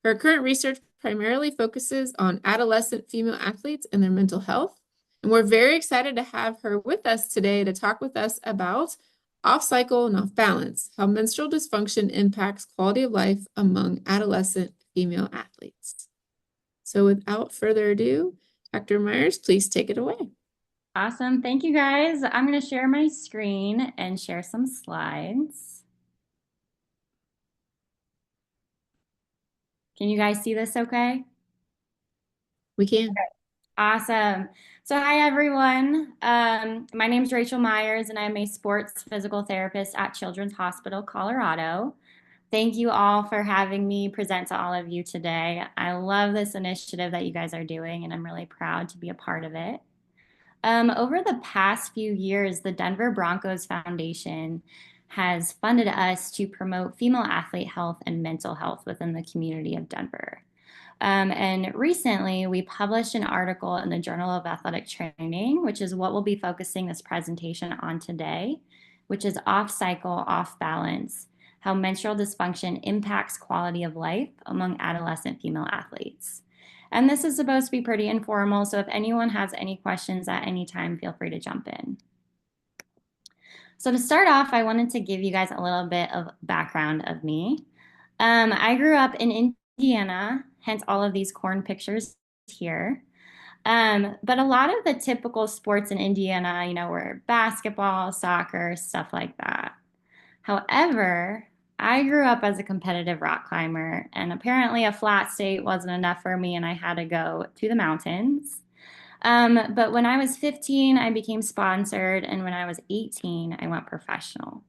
Her current research primarily focuses on adolescent female athletes and their mental health. And we're very excited to have her with us today to talk with us about off cycle and off balance, how menstrual dysfunction impacts quality of life among adolescent female athletes. So without further ado, Dr. Meyers, please take it away. Awesome. Thank you, guys. I'm going to share my screen and share some slides. Can you guys see this okay? We can. Awesome. So hi, everyone. My name is Rachel Meyers, and I'm a sports physical therapist at Children's Hospital, Colorado. Thank you all for having me present to all of you today. I love this initiative that you guys are doing, and I'm really proud to be a part of it. Over the past few years, the Denver Broncos Foundation has funded us to promote female athlete health and mental health within the community of Denver. And recently, we published an article in the Journal of Athletic Training, which is what we'll be focusing this presentation on today, which is off cycle, off balance, how menstrual dysfunction impacts quality of life among adolescent female athletes. And this is supposed to be pretty informal, so if anyone has any questions at any time, feel free to jump in. So to start off, I wanted to give you guys a little bit of background of me. I grew up in Indiana, hence all of these corn pictures here. But a lot of the typical sports in Indiana, were basketball, soccer, stuff like that. However, I grew up as a competitive rock climber, and apparently a flat state wasn't enough for me, and I had to go to the mountains. But when I was 15, I became sponsored, and when I was 18, I went professional.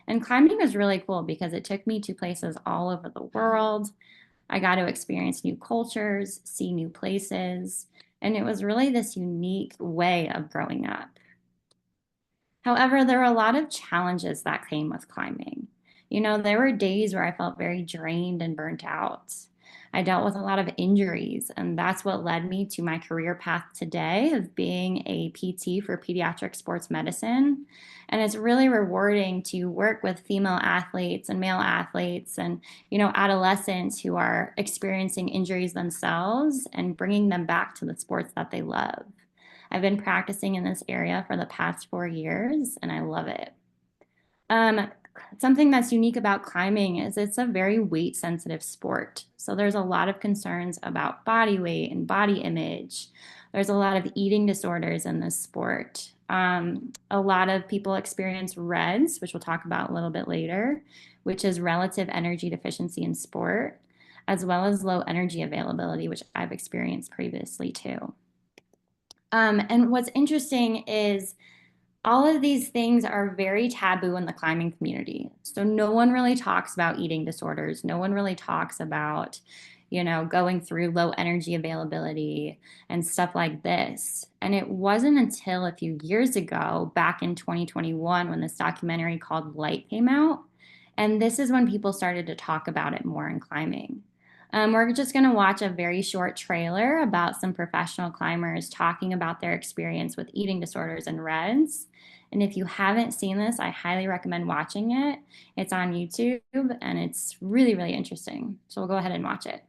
And climbing was really cool because it took me to places all over the world. I got to experience new cultures, see new places, and it was really this unique way of growing up. However, there were a lot of challenges that came with climbing. There were days where I felt very drained and burnt out. I dealt with a lot of injuries, and that's what led me to my career path today of being a PT for pediatric sports medicine. And it's really rewarding to work with female athletes and male athletes and, adolescents who are experiencing injuries themselves and bringing them back to the sports that they love. I've been practicing in this area for the past 4 years, and I love it. Something that's unique about climbing is it's a very weight sensitive sport. So there's a lot of concerns about body weight and body image. There's a lot of eating disorders in this sport. A lot of people experience REDS, which we'll talk about a little bit later, which is relative energy deficiency in sport, as well as low energy availability, which I've experienced previously too. And what's interesting is all of these things are very taboo in the climbing community. So no one really talks about eating disorders. No one really talks about, going through low energy availability and stuff like this. And it wasn't until a few years ago, back in 2021, when this documentary called Light came out. And this is when people started to talk about it more in climbing. We're just going to watch a very short trailer about some professional climbers talking about their experience with eating disorders and REDS. And if you haven't seen this, I highly recommend watching it. It's on YouTube, and it's really, really interesting. So we'll go ahead and watch it.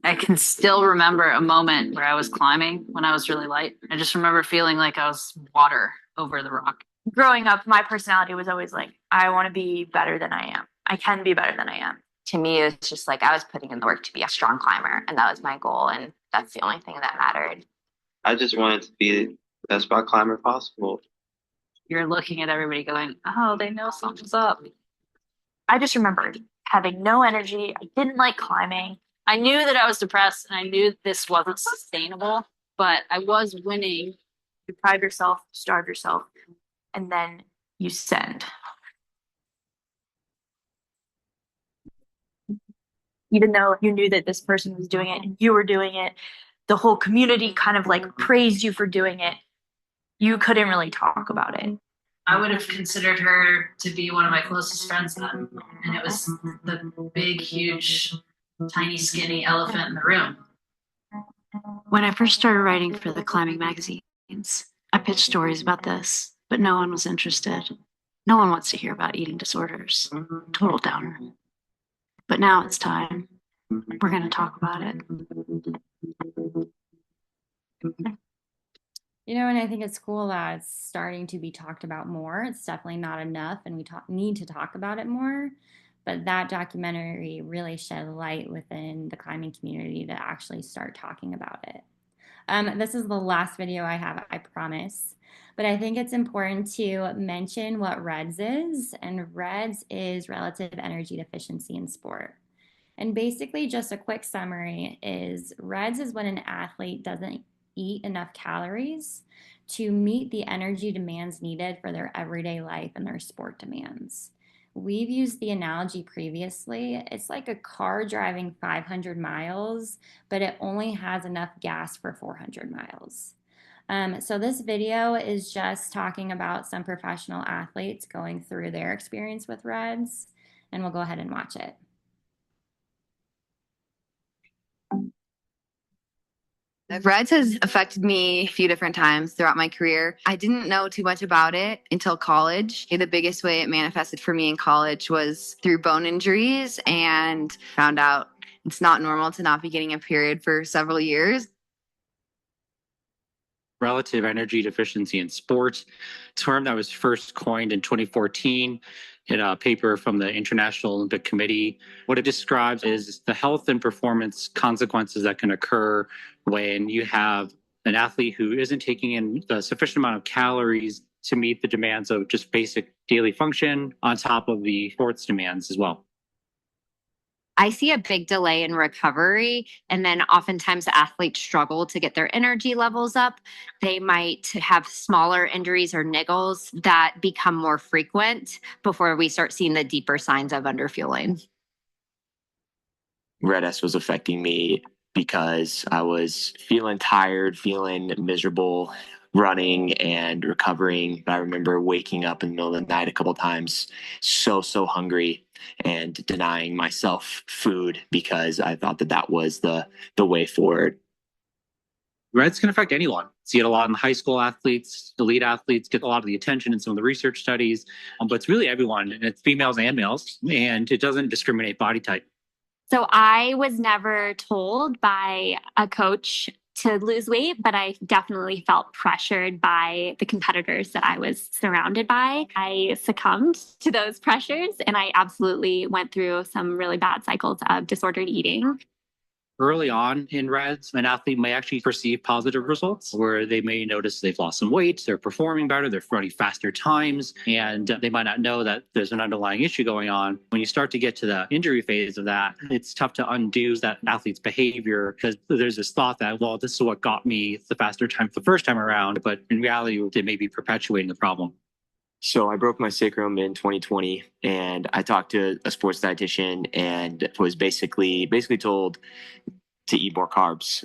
I can still remember a moment where I was climbing when I was really light. I just remember feeling like I was water over the rock. Growing up, my personality was always like, I want to be better than I am. I can be better than I am. To me, it was just like I was putting in the work to be a strong climber, and that was my goal, and that's the only thing that mattered. I just wanted to be the best rock climber possible. You're looking at everybody going, oh, they know something's up. I just remembered having no energy. I didn't like climbing. I knew that I was depressed, and I knew this wasn't sustainable, but I was winning. You deprive yourself, starve yourself, and then you send. Even though you knew that this person was doing it and you were doing it, the whole community kind of like praised you for doing it. You couldn't really talk about it. I would have considered her to be one of my closest friends then. And it was the big, huge, tiny, skinny elephant in the room. When I first started writing for the climbing magazines, I pitched stories about this, but no one was interested. No one wants to hear about eating disorders. Total downer. But now it's time. We're going to talk about it. You know, and I think it's cool that it's starting to be talked about more. It's definitely not enough, and we need to talk about it more. But that documentary really shed light within the climbing community to actually start talking about it. This is the last video I have, I promise. But I think it's important to mention what REDS is, and REDS is relative energy deficiency in sport. And basically, just a quick summary is REDS is when an athlete doesn't eat enough calories to meet the energy demands needed for their everyday life and their sport demands. We've used the analogy previously. It's like a car driving 500 miles, but it only has enough gas for 400 miles. So this video is just talking about some professional athletes going through their experience with REDS, and we'll go ahead and watch it. REDS has affected me a few different times throughout my career. I didn't know too much about it until college. The biggest way it manifested for me in college was through bone injuries, and found out it's not normal to not be getting a period for several years. Relative energy deficiency in sports, term that was first coined in 2014 in a paper from the International Olympic Committee. What it describes is the health and performance consequences that can occur when you have an athlete who isn't taking in the sufficient amount of calories to meet the demands of just basic daily function on top of the sports demands as well. I see a big delay in recovery, and then oftentimes athletes struggle to get their energy levels up. They might have smaller injuries or niggles that become more frequent before we start seeing the deeper signs of underfueling. REDS was affecting me because I was feeling tired, feeling miserable, running and recovering. But I remember waking up in the middle of the night a couple times, so hungry, and denying myself food because I thought that was the way forward. REDS can affect anyone. See it a lot in high school athletes, elite athletes get a lot of the attention in some of the research studies, but it's really everyone, and it's females and males, and it doesn't discriminate body type. So I was never told by a coach to lose weight, but I definitely felt pressured by the competitors that I was surrounded by. I succumbed to those pressures, and I absolutely went through some really bad cycles of disordered eating. Early on in REDS, an athlete may actually perceive positive results where they may notice they've lost some weight, they're performing better, they're running faster times, and they might not know that there's an underlying issue going on. When you start to get to the injury phase of that, it's tough to undo that athlete's behavior because there's this thought that, well, this is what got me the faster time the first time around, but in reality, they may be perpetuating the problem. So I broke my sacrum in 2020, and I talked to a sports dietitian and was basically told to eat more carbs.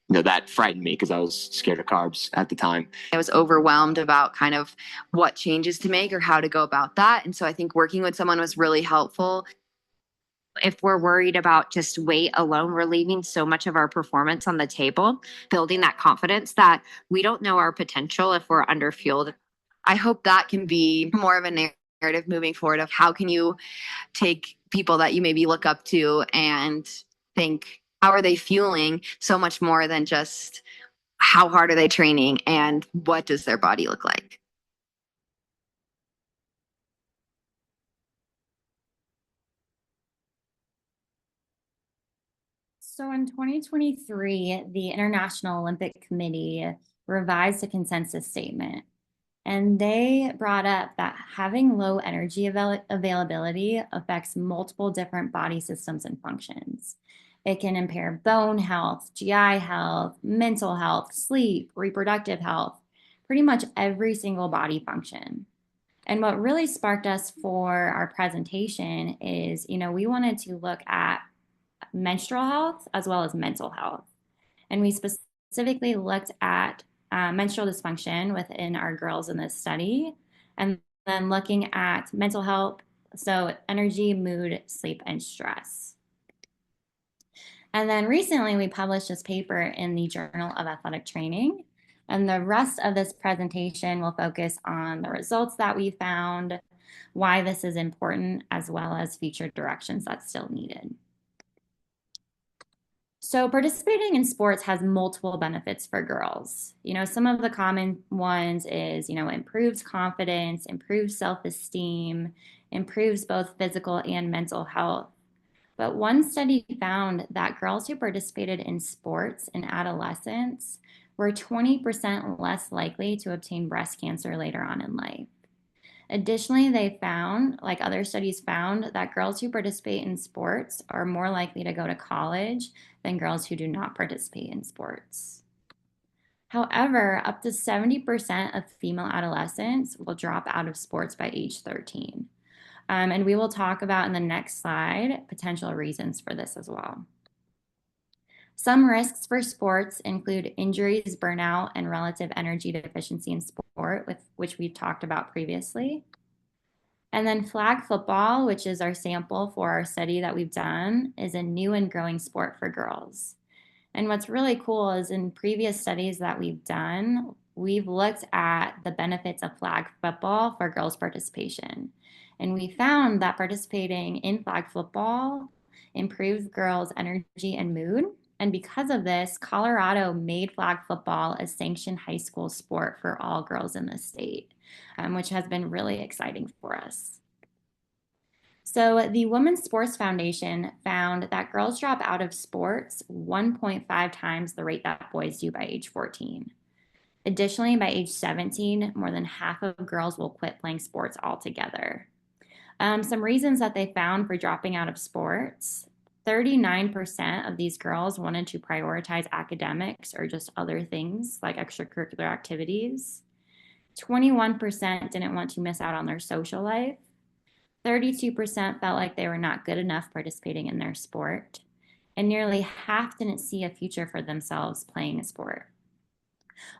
That frightened me because I was scared of carbs at the time. I was overwhelmed about kind of what changes to make or how to go about that. And so I think working with someone was really helpful. If we're worried about just weight alone, we're leaving so much of our performance on the table, building that confidence that we don't know our potential if we're underfueled. I hope that can be more of a narrative moving forward of how can you take people that you maybe look up to and think, how are they fueling so much more than just how hard are they training and what does their body look like? So in 2023, the International Olympic Committee revised a consensus statement, and they brought up that having low energy availability affects multiple different body systems and functions. It can impair bone health, GI health, mental health, sleep, reproductive health, pretty much every single body function. And what really sparked us for our presentation is, we wanted to look at menstrual health as well as mental health. And we specifically looked at menstrual dysfunction within our girls in this study, and then looking at mental health, so energy, mood, sleep, and stress. And then recently we published this paper in the Journal of Athletic Training, and the rest of this presentation will focus on the results that we found, why this is important, as well as future directions that's still needed. So participating in sports has multiple benefits for girls. Some of the common ones is, improves confidence, improves self-esteem, improves both physical and mental health. But one study found that girls who participated in sports in adolescence were 20% less likely to obtain breast cancer later on in life. Additionally, they found, like other studies found, that girls who participate in sports are more likely to go to college than girls who do not participate in sports. However, up to 70% of female adolescents will drop out of sports by age 13. And we will talk about in the next slide potential reasons for this as well. Some risks for sports include injuries, burnout, and relative energy deficiency in sport, which we've talked about previously. And then flag football, which is our sample for our study that we've done, is a new and growing sport for girls. And what's really cool is in previous studies that we've done, we've looked at the benefits of flag football for girls' participation. And we found that participating in flag football improves girls' energy and mood. And because of this, Colorado made flag football a sanctioned high school sport for all girls in the state, which has been really exciting for us. So the Women's Sports Foundation found that girls drop out of sports 1.5 times the rate that boys do by age 14. Additionally, by age 17, more than half of girls will quit playing sports altogether. Some reasons that they found for dropping out of sports: 39% of these girls wanted to prioritize academics or just other things like extracurricular activities. 21% didn't want to miss out on their social life. 32% felt like they were not good enough participating in their sport. And nearly half didn't see a future for themselves playing a sport.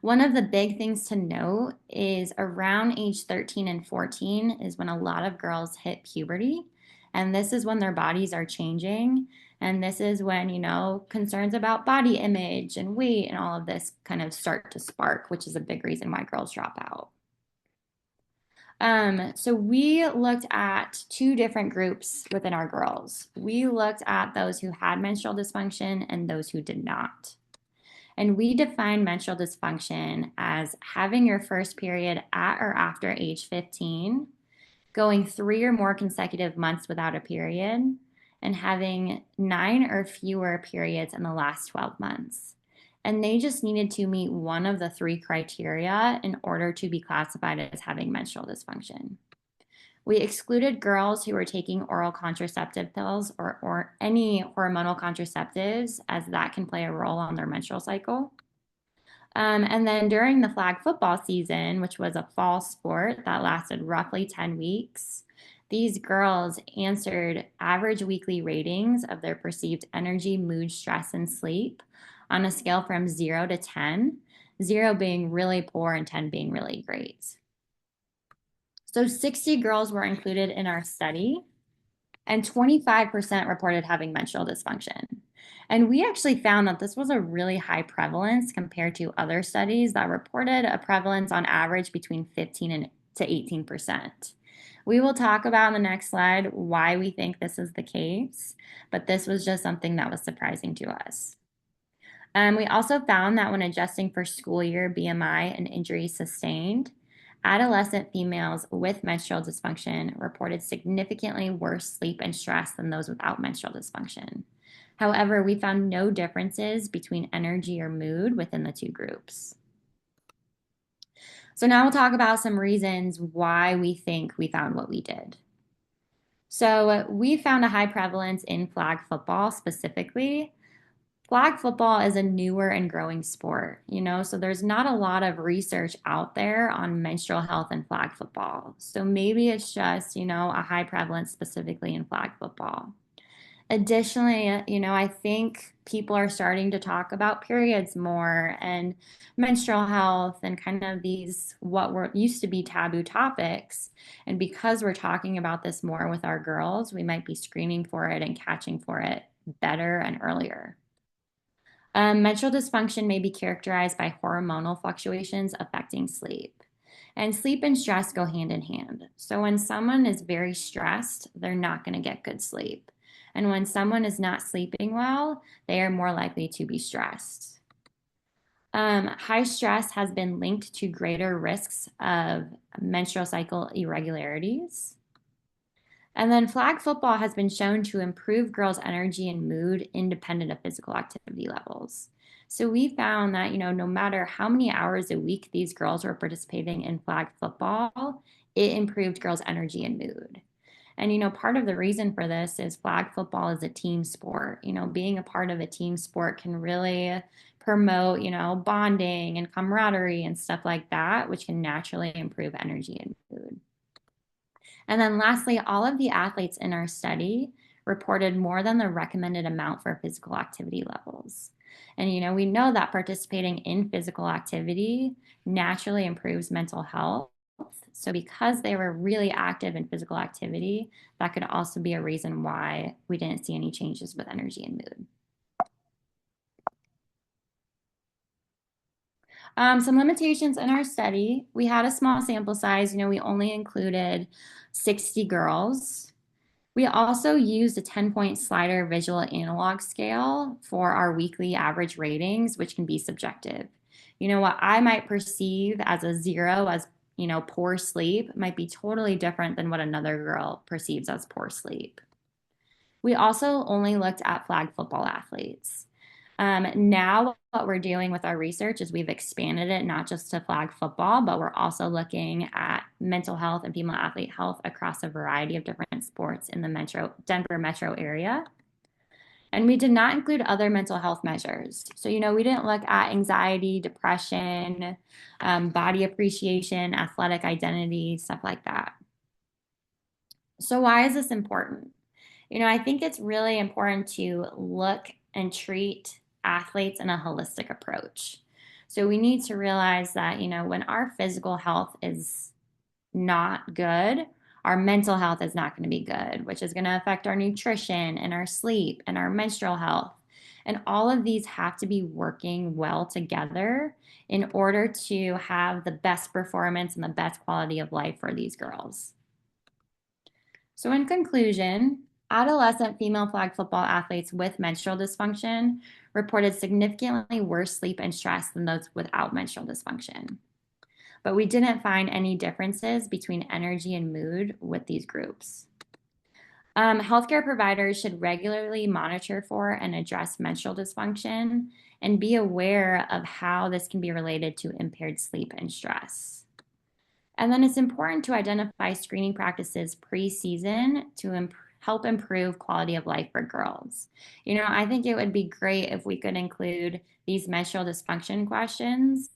One of the big things to note is around age 13 and 14 is when a lot of girls hit puberty. And this is when their bodies are changing. And this is when, concerns about body image and weight and all of this kind of start to spark, which is a big reason why girls drop out. So we looked at two different groups within our girls. We looked at those who had menstrual dysfunction and those who did not. And we define menstrual dysfunction as having your first period at or after age 15, going 3 or more consecutive months without a period, and having 9 or fewer periods in the last 12 months. And they just needed to meet one of the 3 criteria in order to be classified as having menstrual dysfunction. We excluded girls who were taking oral contraceptive pills or any hormonal contraceptives, as that can play a role on their menstrual cycle. And then during the flag football season, which was a fall sport that lasted roughly 10 weeks, these girls answered average weekly ratings of their perceived energy, mood, stress, and sleep on a scale from 0 to 10, 0 being really poor and 10 being really great. So 60 girls were included in our study, and 25% reported having menstrual dysfunction. And we actually found that this was a really high prevalence compared to other studies that reported a prevalence on average between 15 to 18%. We will talk about in the next slide why we think this is the case, but this was just something that was surprising to us. We also found that when adjusting for school year BMI and injuries sustained, adolescent females with menstrual dysfunction reported significantly worse sleep and stress than those without menstrual dysfunction. However, we found no differences between energy or mood within the two groups. So now we'll talk about some reasons why we think we found what we did. So we found a high prevalence in flag football specifically. Flag football is a newer and growing sport, so there's not a lot of research out there on menstrual health and flag football. So maybe it's just, a high prevalence specifically in flag football. Additionally, I think people are starting to talk about periods more and menstrual health and kind of these what were used to be taboo topics. And because we're talking about this more with our girls, we might be screening for it and catching for it better and earlier. Menstrual dysfunction may be characterized by hormonal fluctuations affecting sleep. And sleep and stress go hand in hand. So when someone is very stressed, they're not going to get good sleep. And when someone is not sleeping well, they are more likely to be stressed. High stress has been linked to greater risks of menstrual cycle irregularities. And then flag football has been shown to improve girls' energy and mood independent of physical activity levels. So we found that, no matter how many hours a week these girls were participating in flag football, it improved girls' energy and mood. And, part of the reason for this is flag football is a team sport. Being a part of a team sport can really promote, bonding and camaraderie and stuff like that, which can naturally improve energy and mood. And then lastly, all of the athletes in our study reported more than the recommended amount for physical activity levels. And, we know that participating in physical activity naturally improves mental health. So because they were really active in physical activity, that could also be a reason why we didn't see any changes with energy and mood. Some limitations in our study. We had a small sample size. We only included 60 girls. We also used a 10-point slider visual analog scale for our weekly average ratings, which can be subjective. What I might perceive as a 0 as poor sleep might be totally different than what another girl perceives as poor sleep. We also only looked at flag football athletes. Now what we're doing with our research is we've expanded it not just to flag football, but we're also looking at mental health and female athlete health across a variety of different sports in the Denver metro area. And we did not include other mental health measures. So, we didn't look at anxiety, depression, body appreciation, athletic identity, stuff like that. So why is this important? I think it's really important to look and treat athletes in a holistic approach. So we need to realize that, when our physical health is not good, our mental health is not going to be good, which is going to affect our nutrition and our sleep and our menstrual health. And all of these have to be working well together in order to have the best performance and the best quality of life for these girls. So in conclusion, adolescent female flag football athletes with menstrual dysfunction reported significantly worse sleep and stress than those without menstrual dysfunction. But we didn't find any differences between energy and mood with these groups. Healthcare providers should regularly monitor for and address menstrual dysfunction and be aware of how this can be related to impaired sleep and stress. And then it's important to identify screening practices pre-season to help improve quality of life for girls. I think it would be great if we could include these menstrual dysfunction questions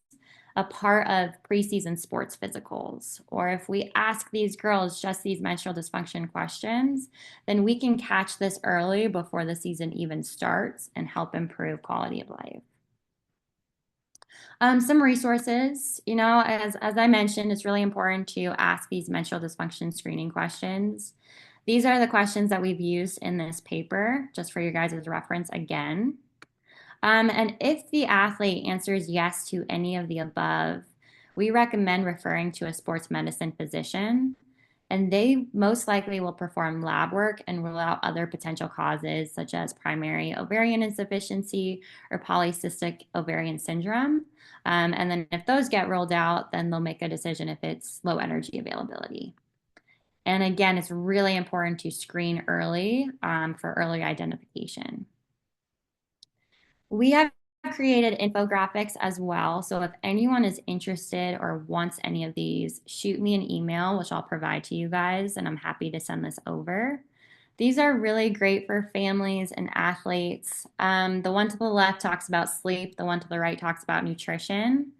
a part of preseason sports physicals. Or if we ask these girls just these menstrual dysfunction questions, then we can catch this early before the season even starts and help improve quality of life. Some resources, as I mentioned, it's really important to ask these menstrual dysfunction screening questions. These are the questions that we've used in this paper, just for your guys' reference again. And if the athlete answers yes to any of the above, we recommend referring to a sports medicine physician, and they most likely will perform lab work and rule out other potential causes such as primary ovarian insufficiency or polycystic ovarian syndrome. And then if those get ruled out, then they'll make a decision if it's low energy availability. And again, it's really important to screen early for early identification. We have created infographics as well. So if anyone is interested or wants any of these, shoot me an email, which I'll provide to you guys, and I'm happy to send this over. These are really great for families and athletes. The one to the left talks about sleep. The one to the right talks about nutrition.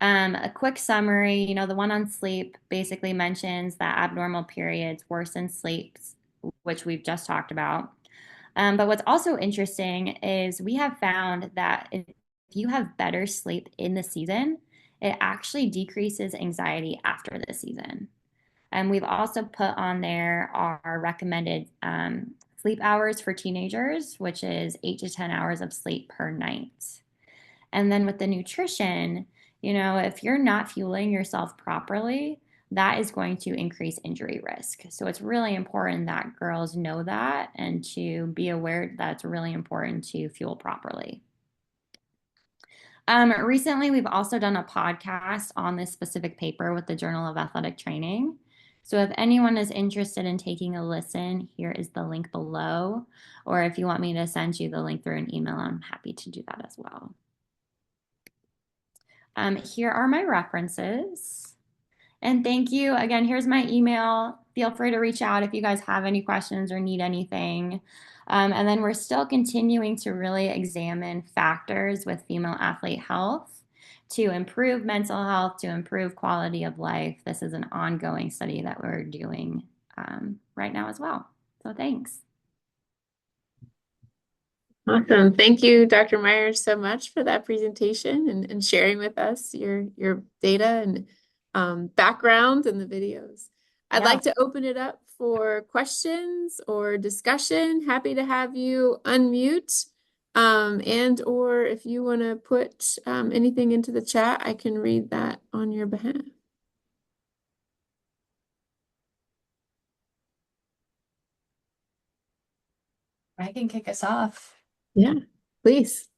A quick summary, the one on sleep basically mentions that abnormal periods worsen sleep, which we've just talked about. But what's also interesting is we have found that if you have better sleep in the season, it actually decreases anxiety after the season. And we've also put on there our recommended sleep hours for teenagers, which is 8 to 10 hours of sleep per night. And then with the nutrition, If you're not fueling yourself properly, that is going to increase injury risk. So it's really important that girls know that and to be aware that it's really important to fuel properly. Recently, we've also done a podcast on this specific paper with the Journal of Athletic Training. So if anyone is interested in taking a listen, here is the link below. Or if you want me to send you the link through an email, I'm happy to do that as well. Here are my references. And thank you. Again, here's my email. Feel free to reach out if you guys have any questions or need anything. And then we're still continuing to really examine factors with female athlete health to improve mental health, to improve quality of life. This is an ongoing study that we're doing right now as well. So thanks. Awesome. Thank you, Dr. Meyers, so much for that presentation and sharing with us your data and background in the videos. I'd like to open it up for questions or discussion. Happy to have you unmute. And or if you want to put anything into the chat, I can read that on your behalf. I can kick us off. Yeah, please.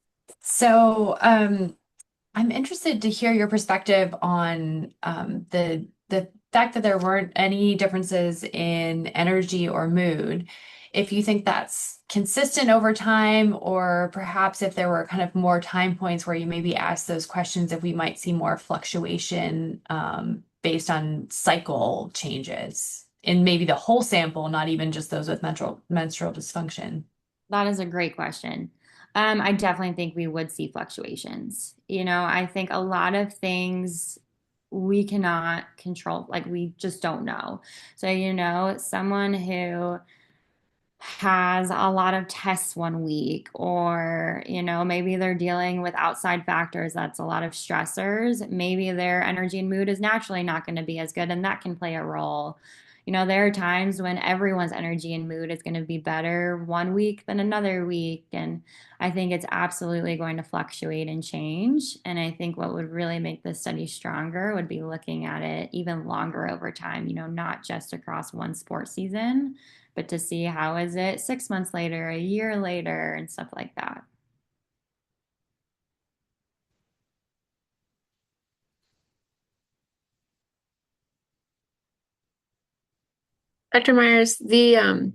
So I'm interested to hear your perspective on the fact that there weren't any differences in energy or mood. If you think that's consistent over time, or perhaps if there were kind of more time points where you maybe ask those questions, if we might see more fluctuation based on cycle changes in maybe the whole sample, not even just those with menstrual dysfunction. That is a great question. I definitely think we would see fluctuations. I think a lot of things we cannot control, like we just don't know. So, someone who has a lot of tests one week, or maybe they're dealing with outside factors, that's a lot of stressors, maybe their energy and mood is naturally not going to be as good, and that can play a role. There are times when everyone's energy and mood is going to be better one week than another week, and I think it's absolutely going to fluctuate and change. And I think what would really make this study stronger would be looking at it even longer over time, not just across one sports season, but to see how is it 6 months later, a year later, and stuff like that. Dr. Meyers, the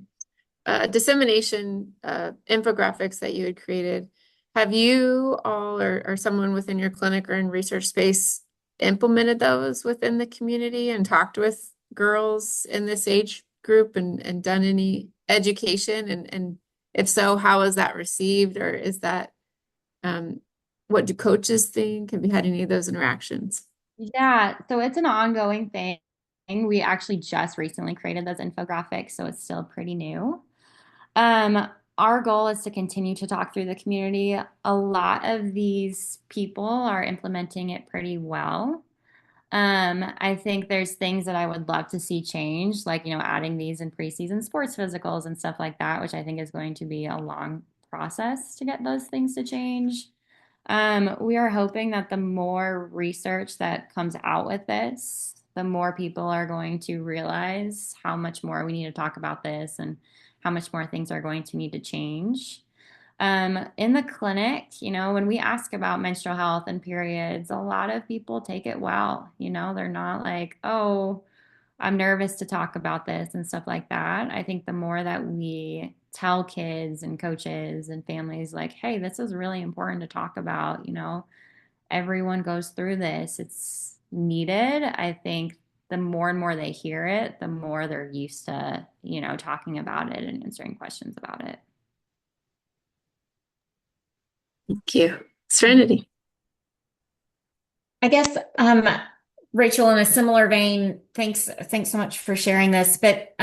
dissemination infographics that you had created, have you all or someone within your clinic or in research space implemented those within the community and talked with girls in this age group and done any education? And if so, how is that received? Or is that, what do coaches think? Have you had any of those interactions? Yeah, so it's an ongoing thing. We actually just recently created those infographics, so it's still pretty new. Our goal is to continue to talk through the community. A lot of these people are implementing it pretty well. I think there's things that I would love to see change, like, adding these in preseason sports physicals and stuff like that, which I think is going to be a long process to get those things to change. We are hoping that the more research that comes out with this, the more people are going to realize how much more we need to talk about this and how much more things are going to need to change. In the clinic, when we ask about menstrual health and periods, a lot of people take it well. They're not like, oh, I'm nervous to talk about this and stuff like that. I think the more that we tell kids and coaches and families, like, hey, this is really important to talk about, everyone goes through this, it's needed. I think the more and more they hear it, the more they're used to, talking about it and answering questions about it. Thank you. Serenity. I guess, Rachel, in a similar vein, thanks so much for sharing this. But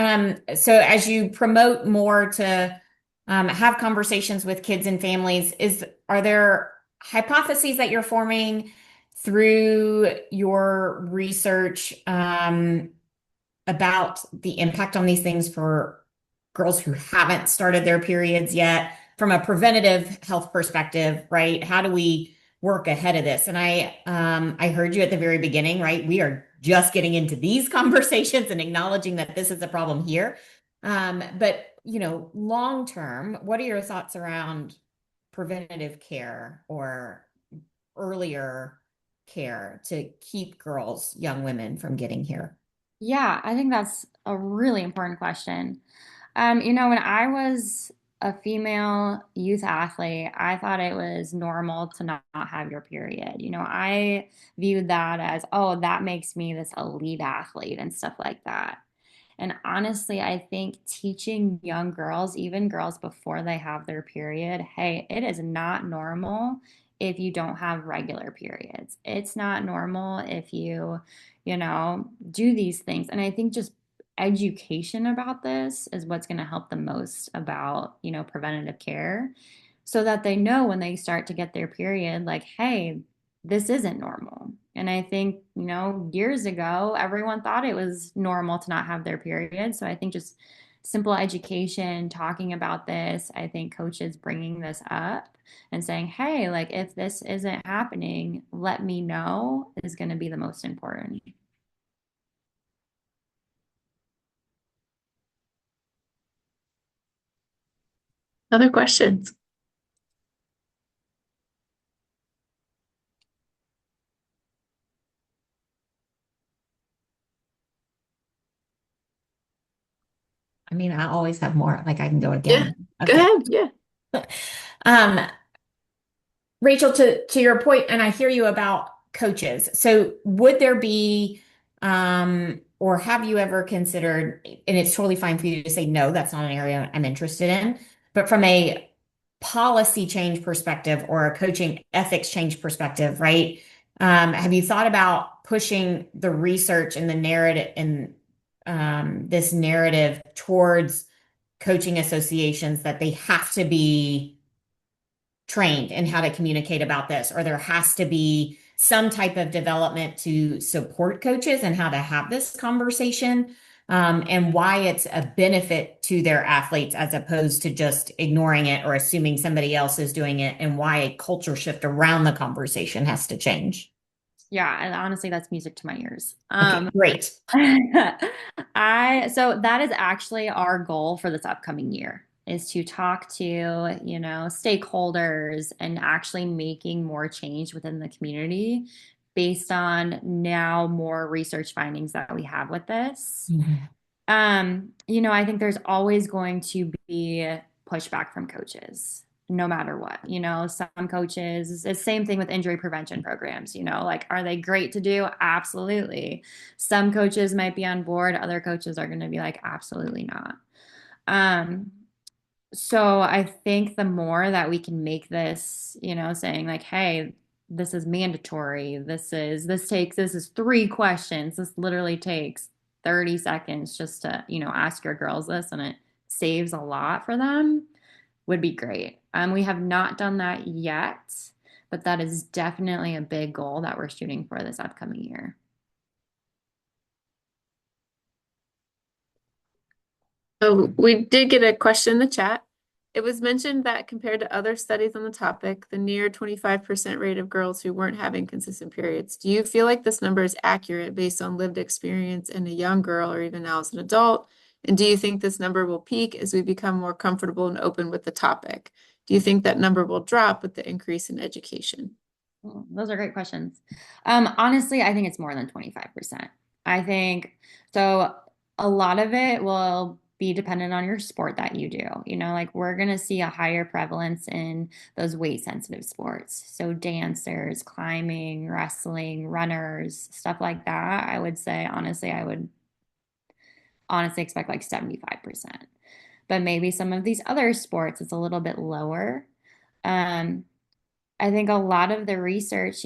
so as you promote more to have conversations with kids and families, are there hypotheses that you're forming through your research about the impact on these things for girls who haven't started their periods yet, from a preventative health perspective, right? How do we work ahead of this. And I heard you at the very beginning, right? We are just getting into these conversations and acknowledging that this is a problem here. But long term, what are your thoughts around preventative care or earlier care to keep girls, young women from getting here? Yeah, I think that's a really important question. When I was a female youth athlete, I thought it was normal to not have your period. I viewed that as, oh, that makes me this elite athlete and stuff like that. And honestly, I think teaching young girls, even girls before they have their period, hey, it is not normal if you don't have regular periods. It's not normal if you do these things. And I think just education about this is what's going to help the most about preventative care so that they know when they start to get their period, like, hey, this isn't normal. And I think years ago, everyone thought it was normal to not have their period. So I think just simple education, talking about this, I think coaches bringing this up and saying, hey, like, if this isn't happening, let me know is going to be the most important. Other questions? I mean, I always have more. Like I can go again. Go ahead. Yeah. Um, Rachel, to your point, and I hear you about coaches. So would there be, or have you ever considered, and it's totally fine for you to say, no, that's not an area I'm interested in, but from a policy change perspective or a coaching ethics change perspective, right? Have you thought about pushing the research and the narrative and this narrative towards coaching associations that they have to be trained in how to communicate about this, or there has to be some type of development to support coaches and how to have this conversation, and why it's a benefit to their athletes as opposed to just ignoring it or assuming somebody else is doing it, and why a culture shift around the conversation has to change. Yeah, and honestly, that's music to my ears. Okay, great. So that is actually our goal for this upcoming year is to talk to, stakeholders and actually making more change within the community based on now more research findings that we have with this. I think there's always going to be pushback from coaches, no matter what. Some coaches, it's the same thing with injury prevention programs, like, are they great to do? Absolutely. Some coaches might be on board, other coaches are going to be like, absolutely not. So I think the more that we can make this, saying like, hey, this is mandatory. This is 3 questions. This literally takes 30 seconds just to, ask your girls this, and it saves a lot for them, would be great. We have not done that yet, but that is definitely a big goal that we're shooting for this upcoming year. So we did get a question in the chat. It was mentioned that compared to other studies on the topic, the near 25% rate of girls who weren't having consistent periods. Do you feel like this number is accurate based on lived experience in a young girl or even now as an adult? And do you think this number will peak as we become more comfortable and open with the topic? Do you think that number will drop with the increase in education? Those are great questions. Honestly, I think it's more than 25%. I think so. A lot of it will be dependent on your sport that you do. Like we're going to see a higher prevalence in those weight sensitive sports. So dancers, climbing, wrestling, runners, stuff like that. I would say, honestly, I would honestly expect like 75%. But maybe some of these other sports, it's a little bit lower. I think a lot of the research,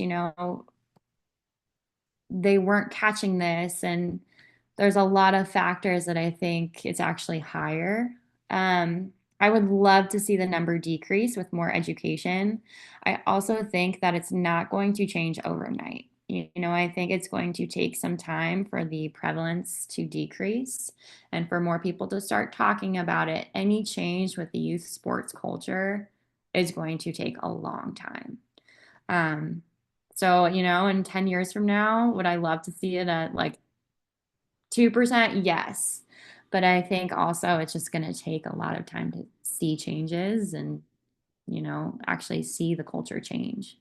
they weren't catching this, and there's a lot of factors that I think it's actually higher. I would love to see the number decrease with more education. I also think that it's not going to change overnight. I think it's going to take some time for the prevalence to decrease and for more people to start talking about it. Any change with the youth sports culture is going to take a long time. Um, so, in 10 years from now, would I love to see it at like 2%? Yes. But I think also it's just going to take a lot of time to see changes and, actually see the culture change.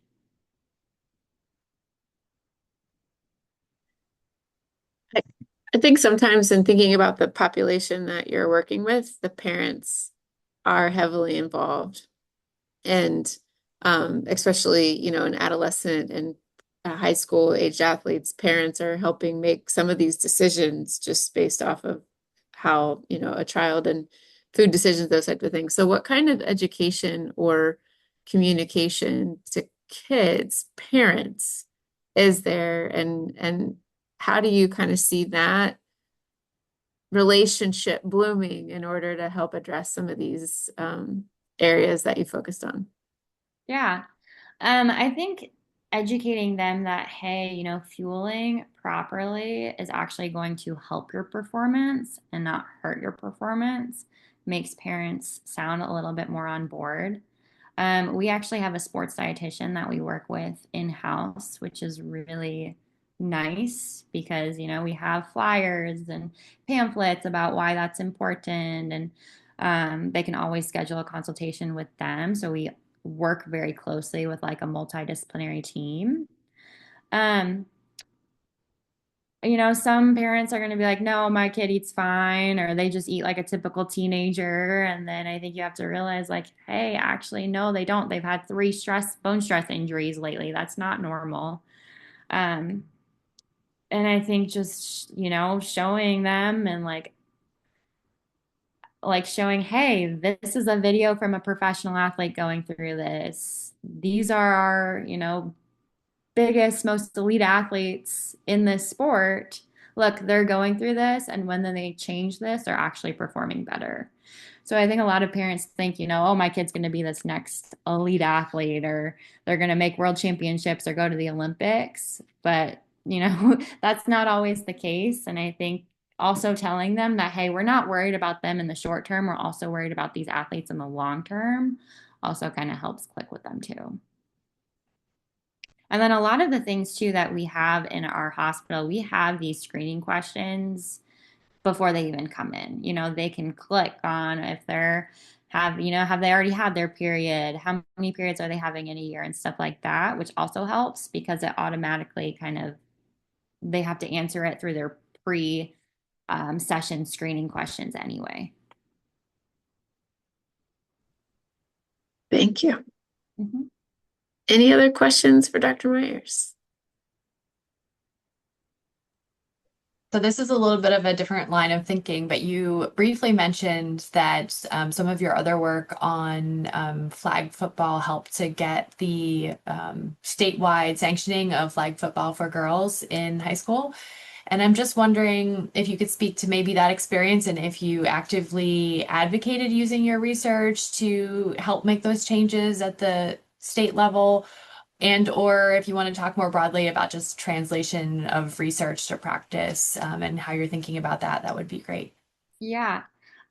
I think sometimes in thinking about the population that you're working with, the parents are heavily involved. And especially, in adolescent and high school aged athletes, parents are helping make some of these decisions just based off of how, a child and food decisions, those types of things. So what kind of education or communication to kids, parents, is there? And how do you kind of see that relationship blooming in order to help address some of these areas that you focused on? Yeah. I think educating them that, hey, fueling properly is actually going to help your performance and not hurt your performance makes parents sound a little bit more on board. We actually have a sports dietitian that we work with in-house, which is really nice because, we have flyers and pamphlets about why that's important, and they can always schedule a consultation with them. So we work very closely with like a multidisciplinary team. Um, some parents are going to be like, no, my kid eats fine, or they just eat like a typical teenager. And then I think you have to realize, like, hey, actually, no, they don't. They've had 3 bone stress injuries lately. That's not normal. Um, and I think just, showing them and like showing, hey, this is a video from a professional athlete going through this. These are our, biggest, most elite athletes in this sport. Look, they're going through this, and when they change this, they're actually performing better. So I think a lot of parents think, oh, my kid's going to be this next elite athlete, or they're going to make world championships or go to the Olympics. But, that's not always the case. And I think also telling them that, hey, we're not worried about them in the short term. We're also worried about these athletes in the long term also kind of helps click with them too. And then a lot of the things too that we have in our hospital, we have these screening questions before they even come in. They can click on if have they already had their period? How many periods are they having in a year and stuff like that, which also helps because it automatically they have to answer it through their pre session screening questions anyway. Thank you. Mm-hmm. Any other questions for Dr. Meyers? So this is a little bit of a different line of thinking, but you briefly mentioned that some of your other work on flag football helped to get the statewide sanctioning of flag football for girls in high school. And I'm just wondering if you could speak to maybe that experience and if you actively advocated using your research to help make those changes at the state level, and or if you want to talk more broadly about just translation of research to practice, and how you're thinking about that, that would be great. Yeah.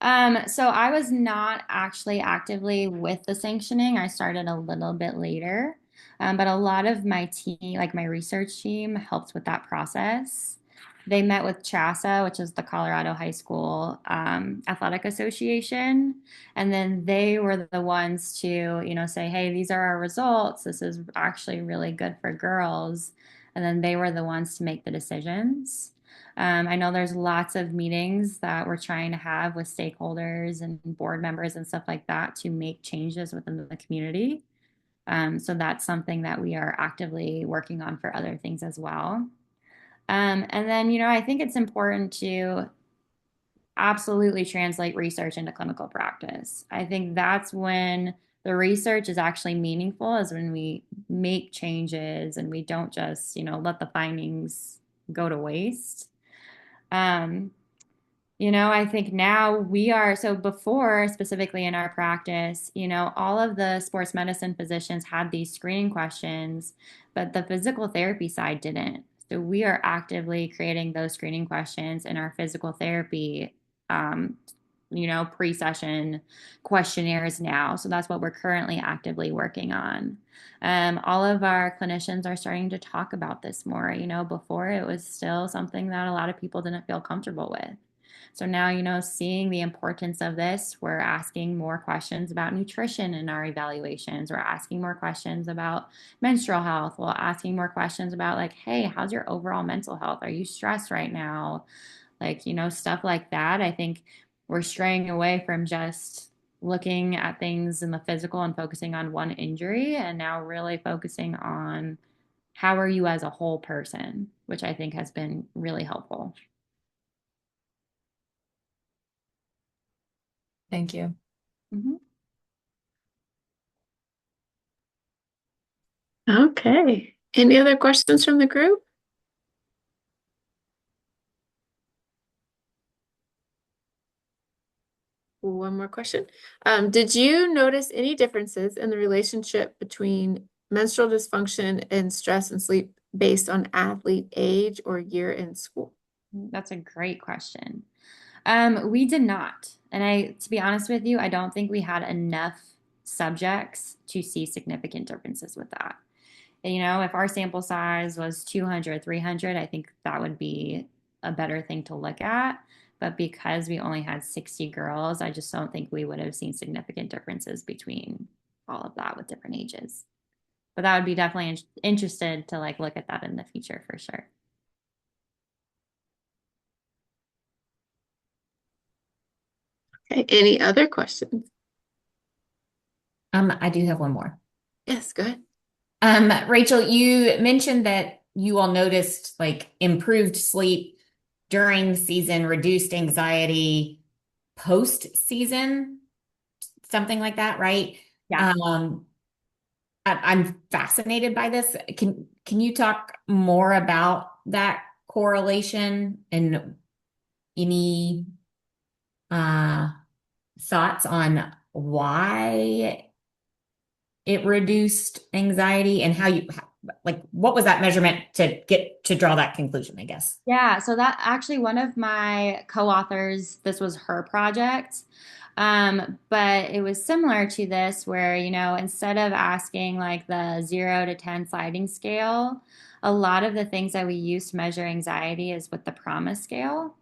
So I was not actually actively with the sanctioning. I started a little bit later. But a lot of my team, like my research team, helped with that process. They met with CHASA, which is the Colorado High School Athletic Association. And then they were the ones to, say, hey, these are our results. This is actually really good for girls. And then they were the ones to make the decisions. I know there's lots of meetings that we're trying to have with stakeholders and board members and stuff like that to make changes within the community. So that's something that we are actively working on for other things as well. And then, I think it's important to absolutely translate research into clinical practice. I think that's when the research is actually meaningful, is when we make changes and we don't just, let the findings go to waste. I think now we are, so before, specifically in our practice, all of the sports medicine physicians had these screening questions, but the physical therapy side didn't. So we are actively creating those screening questions in our physical therapy pre-session questionnaires now. So that's what we're currently actively working on. All of our clinicians are starting to talk about this more. Before it was still something that a lot of people didn't feel comfortable with. So now, seeing the importance of this, we're asking more questions about nutrition in our evaluations. We're asking more questions about menstrual health. We're asking more questions about like, hey, how's your overall mental health? Are you stressed right now? Like, stuff like that. I think we're straying away from just looking at things in the physical and focusing on one injury, and now really focusing on how are you as a whole person, which I think has been really helpful. Thank you. Okay. Any other questions from the group? One more question. Did you notice any differences in the relationship between menstrual dysfunction and stress and sleep based on athlete age or year in school? That's a great question. We did not. And to be honest with you, I don't think we had enough subjects to see significant differences with that. If our sample size was 200, 300, I think that would be a better thing to look at. But because we only had 60 girls, I just don't think we would have seen significant differences between all of that with different ages. But that would be definitely interested to like look at that in the future for sure. Okay, any other questions? I do have one more. Yes, go ahead. Rachel, you mentioned that you all noticed like improved sleep during season, reduced anxiety post-season, something like that, right? Yeah. I'm fascinated by this. Can you talk more about that correlation and any thoughts on why it reduced anxiety and how what was that measurement to get to draw that conclusion, I guess? Yeah, so that actually one of my co-authors, this was her project. But it was similar to this where, instead of asking like the 0 to 10 sliding scale, a lot of the things that we use to measure anxiety is with the promise scale.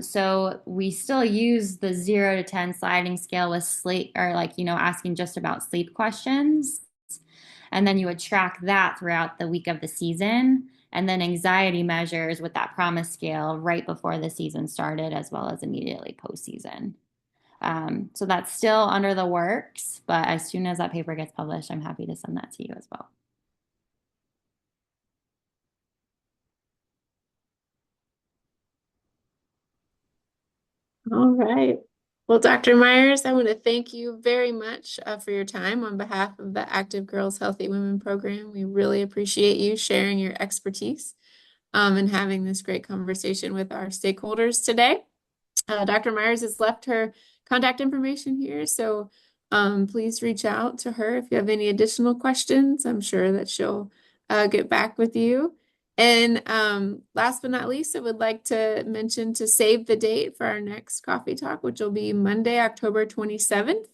So we still use the 0 to 10 sliding scale with sleep or asking just about sleep questions. And then you would track that throughout the week of the season. And then anxiety measures with that promise scale right before the season started, as well as immediately postseason. So that's still under the works, but as soon as that paper gets published, I'm happy to send that to you as well. All right. Well, Dr. Meyers, I want to thank you very much for your time on behalf of the Active Girls Healthy Women program. We really appreciate you sharing your expertise and having this great conversation with our stakeholders today. Dr. Meyers has left her contact information here, so please reach out to her if you have any additional questions. I'm sure that she'll get back with you. And last but not least, I would like to mention to save the date for our next coffee talk, which will be Monday, October 27th.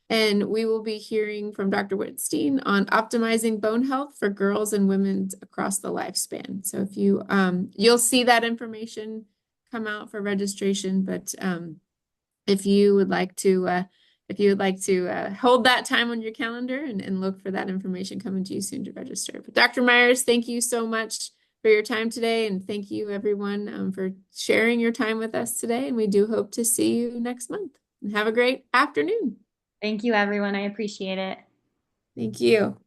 And we will be hearing from Dr. Whitstein on optimizing bone health for girls and women across the lifespan. So if you'll see that information come out for registration, but if you would like to hold that time on your calendar and look for that information coming to you soon to register. But Dr. Meyers, thank you so much for your time today, and thank you everyone for sharing your time with us today. And we do hope to see you next month. And have a great afternoon. Thank you, everyone. I appreciate it. Thank you.